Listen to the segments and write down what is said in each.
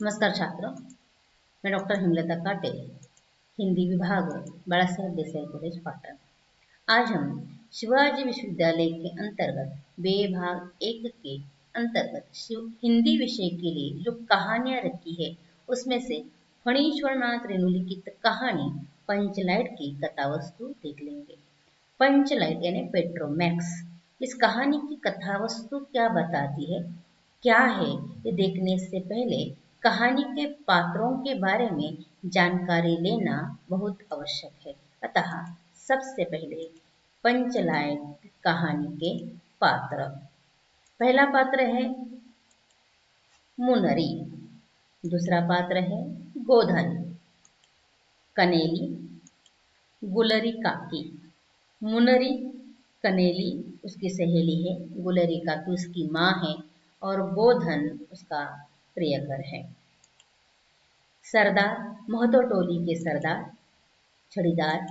नमस्कार छात्रों, मैं डॉक्टर हेमलता काटे, हिंदी विभाग, बाला साहेब देसाई कॉलेज पाटन। आज हम शिवाजी विश्वविद्यालय के अंतर्गत भाग 1 के अंतर्गत हिंदी विषय के लिए जो कहानियां रखी है उसमें से फणीश्वरनाथ रेणुलिखित कहानी पंचलाइट की कथावस्तु देख लेंगे। पंचलाइट यानी पेट्रोमैक्स, इस कहानी की कथावस्तु क्या बताती है, क्या है, ये देखने से पहले कहानी के पात्रों के बारे में जानकारी लेना बहुत आवश्यक है। अतः सबसे पहले पंचलाइट कहानी के पात्र। पहला पात्र है मुनरी, दूसरा पात्र है गोधन, कनेली, गुलरी काकी। मुनरी कनेली उसकी सहेली है, गुलरी काकी उसकी माँ है और गोधन उसका प्रियकर है। सरदार, महतो टोली के सरदार, छड़ीदार,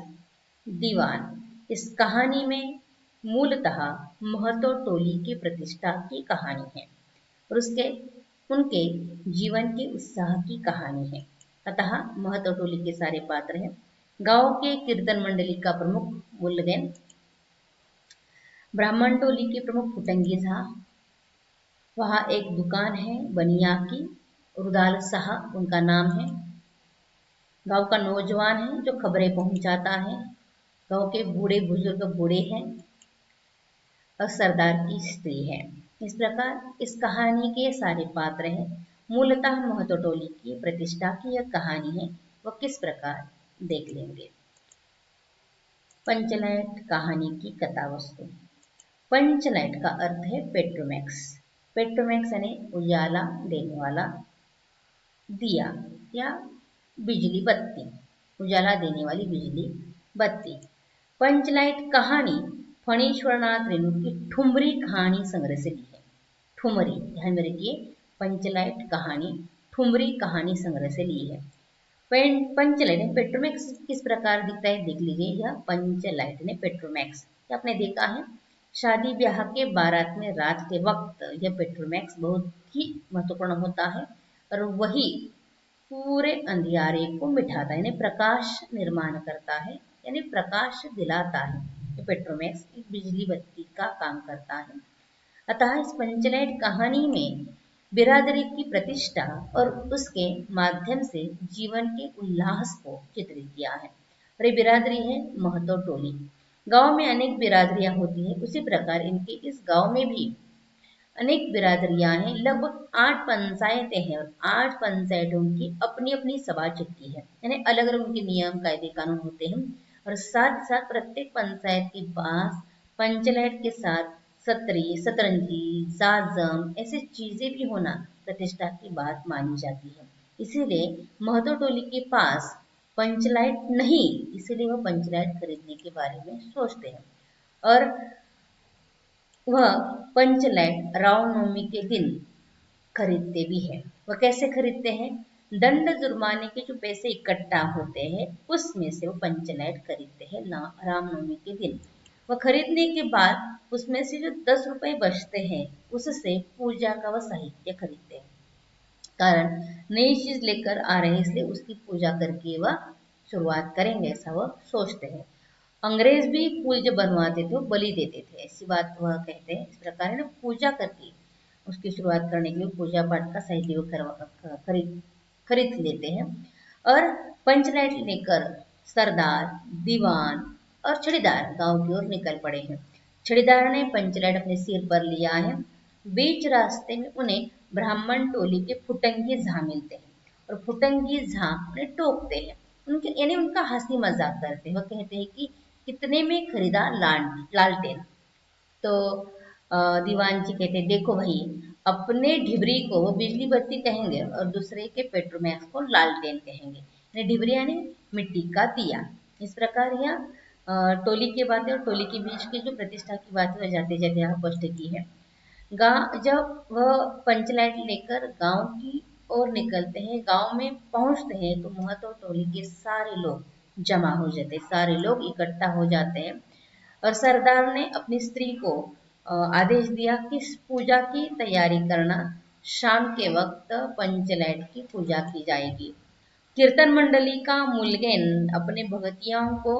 दीवान। इस कहानी में मूलतः महतो टोली की प्रतिष्ठा की कहानी है और उनके जीवन के उत्साह की कहानी है। अतः महतो टोली के सारे पात्र हैं। गांव के कीर्तन मंडली का प्रमुख मुल्लगैन, ब्राह्मण टोली के प्रमुख फुटंगी झा, वहाँ एक दुकान है बनिया की, रुदाल साहब उनका नाम है। गांव का नौजवान है जो खबरें पहुंचाता है। गांव के बूढ़े बुजुर्ग बूढ़े हैं और सरदार की स्त्री है। इस प्रकार इस कहानी के सारे पात्र हैं। मूलतः महतो टोली की प्रतिष्ठा की यह कहानी है, वह किस प्रकार देख लेंगे। पंचलाइट कहानी की कथावस्तु। पंचलाइट का अर्थ है पेट्रोमैक्स। पेट्रोमैक्स यानी उजाला देने वाला दिया या बिजली बत्ती, उजाला देने वाली बिजली बत्ती। पंचलाइट कहानी फणीश्वरनाथ रेणु की ठुमरी कहानी संग्रह से ली है। ठुमरी, ध्यान में रखिए, पंचलाइट कहानी ठुमरी कहानी संग्रह से ली है। पंचलाइट पेट्रोमैक्स किस प्रकार दिखता है देख लीजिए। यह पंचलाइट ने पेट्रोमैक्स आपने देखा है, शादी ब्याह के बारात में रात के वक्त यह पेट्रोमैक्स बहुत ही महत्वपूर्ण होता है और वही पूरे अंधियारे को मिटाता है, यानी प्रकाश निर्माण करता है, यानी प्रकाश दिलाता है। ये पेट्रोमैक्स एक बिजली बत्ती का काम करता है। अतः इस पंचलाइट कहानी में बिरादरी की प्रतिष्ठा और उसके माध्यम से जीवन के उल्लास को चित्रित किया है। और ये बिरादरी है महतो टोली। गांव में अनेक बिरादरियां होती हैं, उसी प्रकार इनके इस गांव में भी अनेक बिरादरियां हैं। लगभग 8 पंचायतें हैं और 8 पंचायतों की अपनी अपनी सभा चिट्ठी है, यानी अलग अलग उनके नियम कायदे कानून होते हैं। और साथ साथ प्रत्येक पंचायत के पास पंचलाइट के साथ सतरी, सतरंजी, जाजम ऐसी चीजें भी होना प्रतिष्ठा की बात मानी जाती है। इसीलिए महतो टोली के पास पंचलाइट नहीं, इसीलिए वह पंचलाइट खरीदने के बारे में सोचते हैं। और वह पंचलाइट रामनवमी के दिन खरीदते भी हैं। वह कैसे खरीदते हैं? दंड जुर्माने के जो पैसे इकट्ठा होते हैं उसमें से वो पंचलाइट खरीदते हैं रामनवमी के दिन। वह खरीदने के बाद उसमें से जो 10 रुपए बचते हैं उससे पूजा का वह साहित्य खरीदते हैं। कारण नई चीज लेकर आ रहे हैं इसलिए उसकी पूजा करके वह शुरुआत करेंगे, ऐसा वह सोचते हैं। अंग्रेज भी फूल जब बनवाते थे वो बलि देते थे, ऐसी बात वह कहते हैं। इस प्रकार है ना, पूजा करके उसकी शुरुआत करने के लिए पूजा पाठ का साहित्य को खरीद लेते हैं। और पंचलाइट लेकर सरदार, दीवान और छड़ीदार गांव की ओर निकल पड़े हैं। छड़ीदार ने पंचलाइट अपने सिर पर लिया है। बीच रास्ते में उन्हें ब्राह्मण टोली के फुटंगी झा मिलते हैं और फुटंगी झा उन्हें टोकते हैं, उनके यानी उनका हंसी मजाक करते हैं। वह कहते हैं कि कितने में खरीदा लालटेन। तो दीवान जी कहते देखो भाई, अपने ढिबरी को वो बिजली बत्ती कहेंगे और दूसरे के पेट्रोमैक्स को लालटेन कहेंगे, यानी ढिबरी यानी मिट्टी का दिया। इस प्रकार यह टोली की बातें और टोली के बीच की जो प्रतिष्ठा की बातें जाते जाते यहाँ स्पष्ट की है। गांव जब वह पंचलाइट लेकर गांव की ओर निकलते हैं, गांव में पहुंचते हैं तो महतो टोली के सारे लोग जमा हो जाते, सारे लोग इकट्ठा हो जाते हैं। और सरदार ने अपनी स्त्री को आदेश दिया कि पूजा की तैयारी करना शाम के वक्त पंचलाइट की पूजा की जाएगी। कीर्तन मंडली का मुलगेन अपने भगतियों को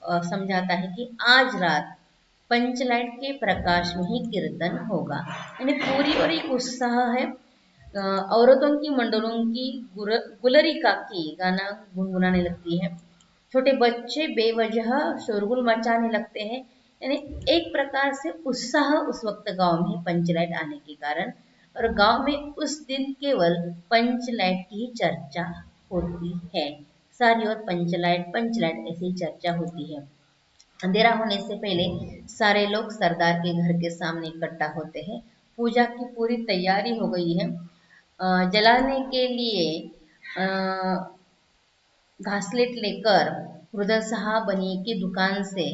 समझाता है कि आज रात पंचलाइट के प्रकाश में ही कीर्तन होगा। यानी पूरी और एक उत्साह है। औरतों की मंडलों की गुलरी काकी गाना गुनगुनाने लगती है। छोटे बच्चे बेवजह शोरगुल मचाने लगते हैं। यानी एक प्रकार से उत्साह उस वक्त गांव में पंचलाइट आने के कारण, और गांव में उस दिन केवल पंचलाइट की ही चर्चा होती है। सारी और पंचलाइट पंचलाइट ऐसी चर्चा होती है। अंधेरा होने से पहले सारे लोग सरदार के घर के सामने इकट्ठा होते हैं। पूजा की पूरी तैयारी हो गई है। जलाने के लिए घासलेट लेकर रुदल साहब बनिए की दुकान से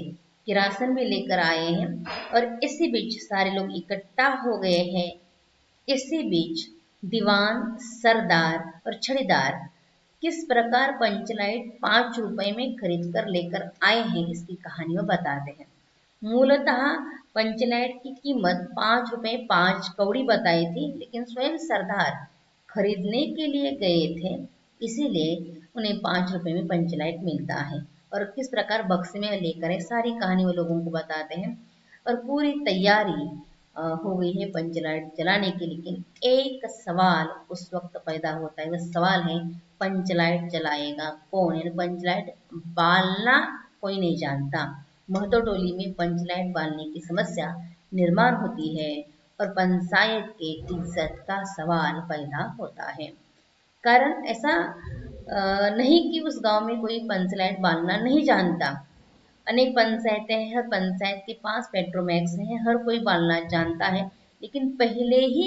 किरासन भी लेकर आए हैं, और इसी बीच सारे लोग इकट्ठा हो गए हैं। इसी बीच दीवान, सरदार और छड़ीदार किस प्रकार पंचलाइट 5 रुपए में खरीद कर लेकर आए हैं, इसकी कहानी में बताते हैं। मूलतः पंचलाइट की कीमत 5 रुपए 5 कौड़ी बताई थी, लेकिन स्वयं सरदार खरीदने के लिए गए थे, इसीलिए उन्हें 5 रुपए में पंचलाइट मिलता है। और किस प्रकार बक्से में लेकर है, सारी कहानी वो लोगों को बताते हैं। और पूरी तैयारी हो गई है पंचलाइट जलाने की। लेकिन एक सवाल उस वक्त पैदा होता है, वह सवाल है पंचलाइट जलाएगा कौन? यानी पंचलाइट बालना कोई नहीं जानता। महतो टोली में पंचलाइट बालने की समस्या निर्माण होती है, और पंचायत के इज्जत का सवाल पैदा होता है। कारण ऐसा नहीं कि उस गांव में कोई पंचलाइट बांधना नहीं जानता। अनेक पंचायतें हैं, हर पंचायत के पास पेट्रोमैक्स है, हर कोई बांधना जानता है। लेकिन पहले ही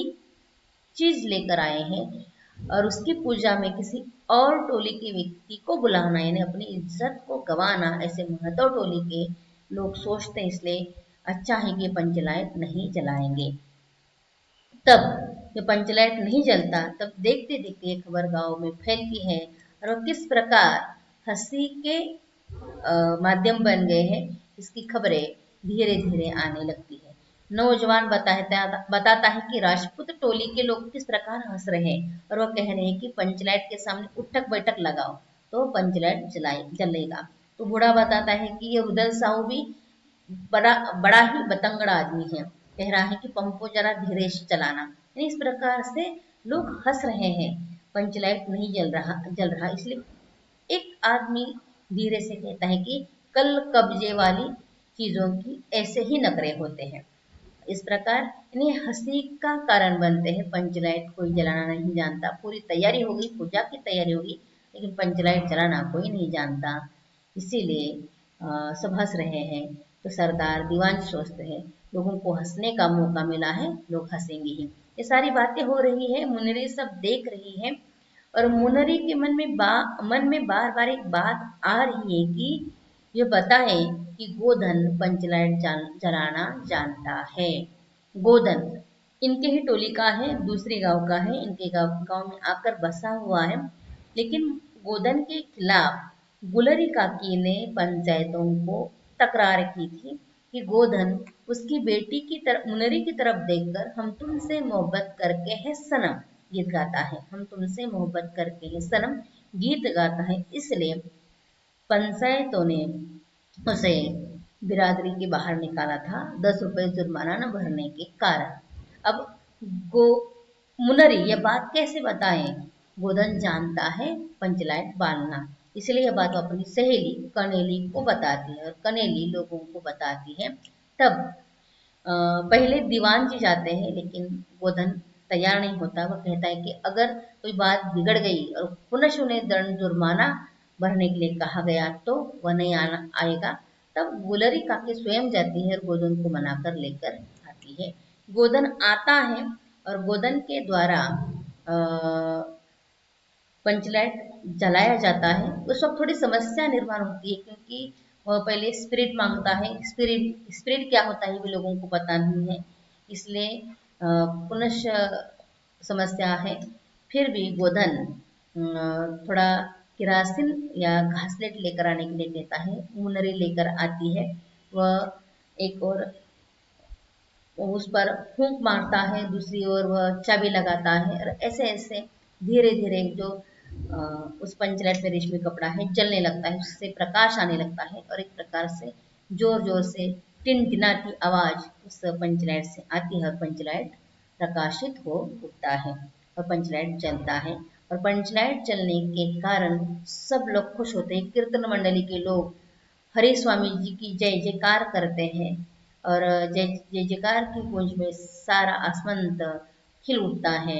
चीज लेकर आए हैं, और उसकी पूजा में किसी और टोली के व्यक्ति को बुलाना यानी अपनी इज्जत को गंवाना, ऐसे महतो टोली के लोग सोचते हैं। इसलिए अच्छा है कि पंचलाइट नहीं जलाएंगे। तब जब पंचलाइट नहीं जलता, तब देखते देखते ये खबर गांव में फैलती है, और वो किस प्रकार हंसी के माध्यम बन गए हैं, इसकी खबरें धीरे धीरे आने लगती है। नौजवान बताता है कि राजपूत टोली के लोग किस प्रकार हंस रहे हैं, और वो कह रहे हैं कि पंचलाइट के सामने उठक बैठक लगाओ तो पंचलाइट जलेगा। तो बूढ़ा बताता है कि ये रुदल साहू भी बड़ा बड़ा ही बतंगड़ आदमी है, कह रहा है कि पंपो जरा धीरे से चलाना। यानी इस प्रकार से लोग हंस रहे हैं, पंचलाइट नहीं जल रहा। इसलिए एक आदमी धीरे से कहता है कि कल कब्जे वाली चीजों की ऐसे ही नखरे होते हैं। इस प्रकार इन्हें हंसी का कारण बनते हैं। पंचलाइट कोई जलाना नहीं जानता। पूरी तैयारी होगी, पूजा की तैयारी होगी, लेकिन पंचलाइट जलाना कोई नहीं जानता। इसीलिए सब हंस रहे हैं। तो सरदार दीवान सोचते हैं लोगों को हंसने का मौका मिला है, लोग हंसेंगे ही। ये सारी बातें हो रही है, मुनरी सब देख रही है, और मुनरी के मन में बार बार एक बात आ रही है कि ये बताए कि गोधन पंचलाइट जलाना जानता है। गोधन इनके ही टोली का है, दूसरे गांव का है, इनके गांव में आकर बसा हुआ है। लेकिन गोधन के खिलाफ गुलरी काकी ने पंचायतों को तकरार की थी कि गोधन उसकी बेटी की तरफ, मुनरी की तरफ देखकर हम तुमसे मोहब्बत करके है सनम गीत गाता है, हम तुमसे मोहब्बत करके है सनम गीत गाता है। इसलिए पंचायतों ने उसे बिरादरी के बाहर निकाला था, 10 रुपए जुर्माना न भरने के कारण। अब गो मुनरी यह बात कैसे बताए? गोधन जानता है पंचलाइट बालना, इसलिए यह बात वो अपनी सहेली कनेली को बताती है, और कनेली लोगों को बताती है। तब पहले दीवान जी जाते हैं, लेकिन गोधन तैयार नहीं होता। वह कहता है कि अगर कोई बात बिगड़ गई और पुनः उन्हें दंड जुर्माना भरने के लिए कहा गया तो वह नहीं आएगा। तब गुलरी काकी स्वयं जाती है और गोधन को मनाकर लेकर आती है। गोधन आता है, और गोधन के द्वारा पंचलाइट जलाया जाता है। उस वक्त थोड़ी समस्या निर्माण होती है, क्योंकि वह पहले स्पिरिट मांगता है। स्पिरिट स्पिरिट क्या होता है ये लोगों को पता नहीं है, इसलिए पुनः समस्या है। फिर भी गोधन थोड़ा किरासिन या घासलेट लेकर आने के लिए कहता है। मुनरी लेकर आती है। वह एक और उस पर फूंक मारता है, दूसरी ओर वह चाबी लगाता है, और ऐसे ऐसे धीरे धीरे जो उस पंचलाइट में रेशमी कपड़ा है जलने लगता है, उससे प्रकाश आने लगता है, और एक प्रकार से जोर जोर से टिनटिनाती आवाज उस पंचलाइट से आती है, और पंचलाइट प्रकाशित हो उठता है और पंचलाइट जलता है। और पंचलाइट जलने के कारण सब लोग खुश होते हैं। कीर्तन मंडली के लोग हरे स्वामी जी की जय जयकार करते हैं, और जय जय जयकार की गूंज में सारा आसमान खिल उठता है।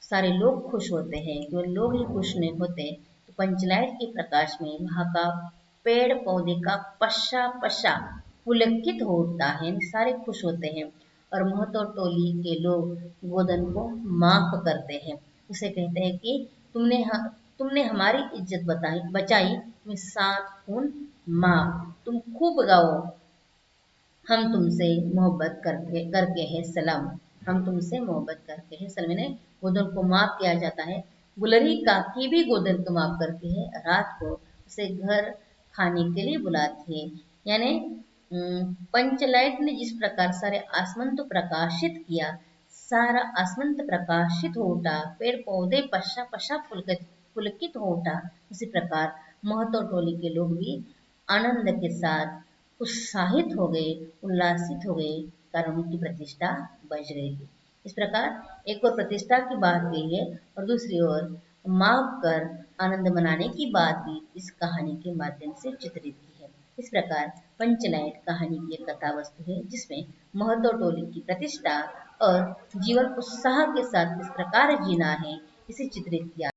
सारे लोग खुश होते हैं। जो लोग ही खुश नहीं होते तो पंचलाइट के प्रकाश में वहाँ का पेड़ पौधे का पश्चा पश्चा पुलकित हो उठता है, सारे खुश होते हैं। और महतो टोली के लोग गोधन को माफ करते हैं, उसे कहते हैं कि तुमने हमारी इज्जत बचाई, तुम्हें 7 खून माफ, तुम खूब गाओ, हम तुमसे मोहब्बत करके करके है सलाम, हम तुमसे मोहब्बत करके है सलाम। यानी गोधन को माफ किया जाता है। गुलरी काकी भी गोधन को माफ करती है, रात को उसे घर खाने के लिए बुलाती है। यानी पंचलाइट ने जिस प्रकार सारे आसमान तो प्रकाशित किया, सारा आसमान तो प्रकाशित हो उठा, पेड़ पौधे पश्चा पश्चा पुलकित पुलकित हो उठा, उसी प्रकार महतो टोली के लोग भी आनंद के साथ उत्साहित हो गए, उल्लासित हो गए, कारण उनकी प्रतिष्ठा बच गई थी। इस प्रकार एक और प्रतिष्ठा की बात गई है, और दूसरी ओर माफ कर आनंद मनाने की बात भी इस कहानी के माध्यम से चित्रित की है। इस प्रकार पंचलाइट कहानी की एक कथा वस्तु है, जिसमें महतो टोली की प्रतिष्ठा और जीवन उत्साह के साथ किस प्रकार जीना है, इसे चित्रित किया